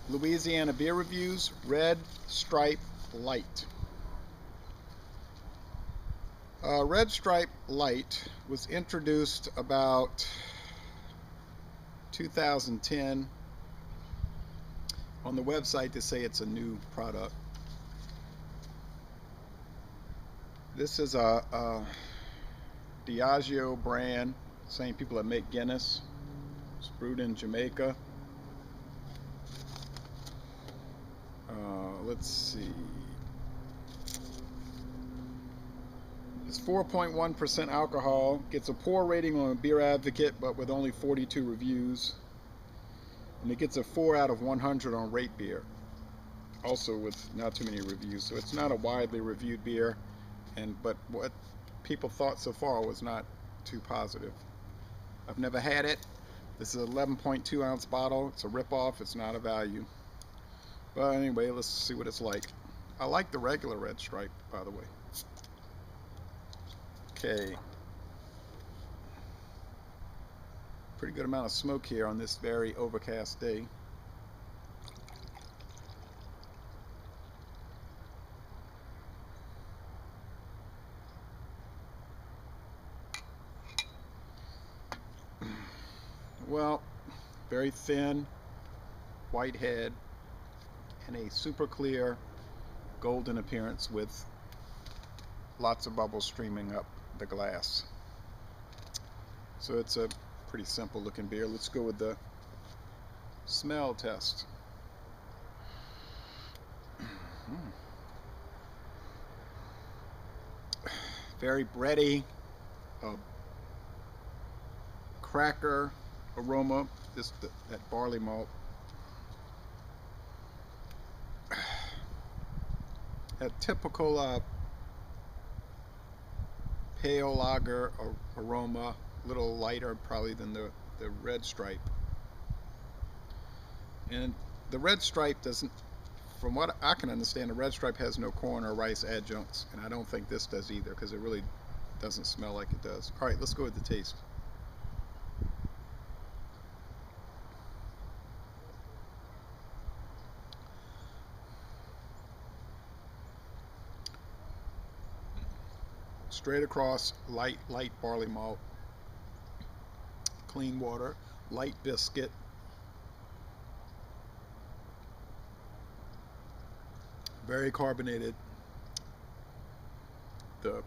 Louisiana Beer Reviews Red Stripe Light. Red Stripe Light was introduced about 2010 on the website. To say it's a new product. This is a Diageo brand, same people that make Guinness. It's brewed in Jamaica. Let's see. It's 4.1% alcohol. Gets a poor rating on Beer Advocate, but with only 42 reviews. And it gets a 4 out of 100 on Rate Beer, also with not too many reviews. So it's not a widely reviewed beer, but what people thought so far was not too positive. I've never had it. This is an 11.2 ounce bottle. It's a ripoff. It's not a value. But anyway, let's see what it's like. I like the regular Red Stripe, by the way. Okay. Pretty good amount of smoke here on this very overcast day. Well, very thin, white head, and a super clear golden appearance with lots of bubbles streaming up the glass. So it's a pretty simple looking beer. Let's go with the smell test. Very bready, cracker aroma, that barley malt. A typical pale lager aroma, a little lighter probably than the Red Stripe. And the Red Stripe doesn't, from what I can understand, the Red Stripe has no corn or rice adjuncts, and I don't think this does either, because it really doesn't smell like it does. All right, let's go with the taste. Straight across, light barley malt, clean water, light biscuit, very carbonated. The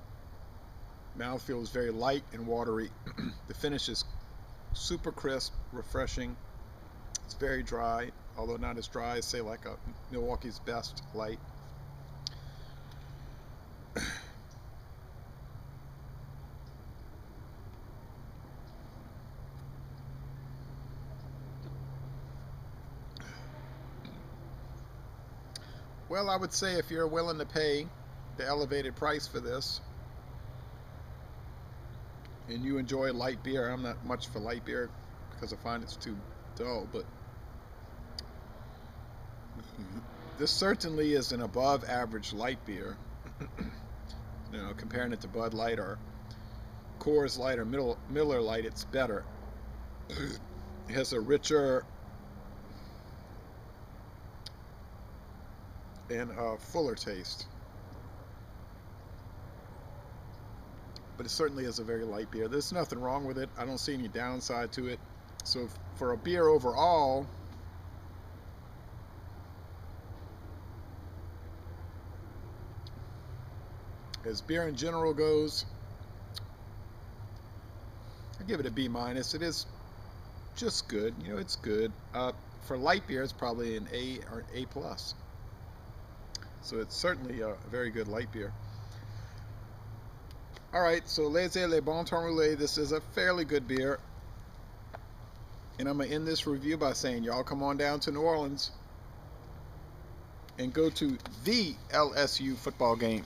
mouthfeel is very light and watery. The finish is super crisp, refreshing. It's very dry, although not as dry as, say, like a Milwaukee's Best Light. Well, I would say if you're willing to pay the elevated price for this and you enjoy light beer, I'm not much for light beer because I find it's too dull, but this certainly is an above average light beer. You know, comparing it to Bud Light or Coors Light or Miller Light, it's better. It has a richer and fuller taste, but it certainly is a very light beer. There's nothing wrong with it. I don't see any downside to it. So for a beer overall, as beer in general goes, I give it a B-. It is just good. You know, it's good. For light beer, it's probably an A or A+. So it's certainly a very good light beer. Alright, so Laissez le bon temps rouler. This is a fairly good beer. And I'm going to end this review by saying, y'all come on down to New Orleans and go to the LSU football game.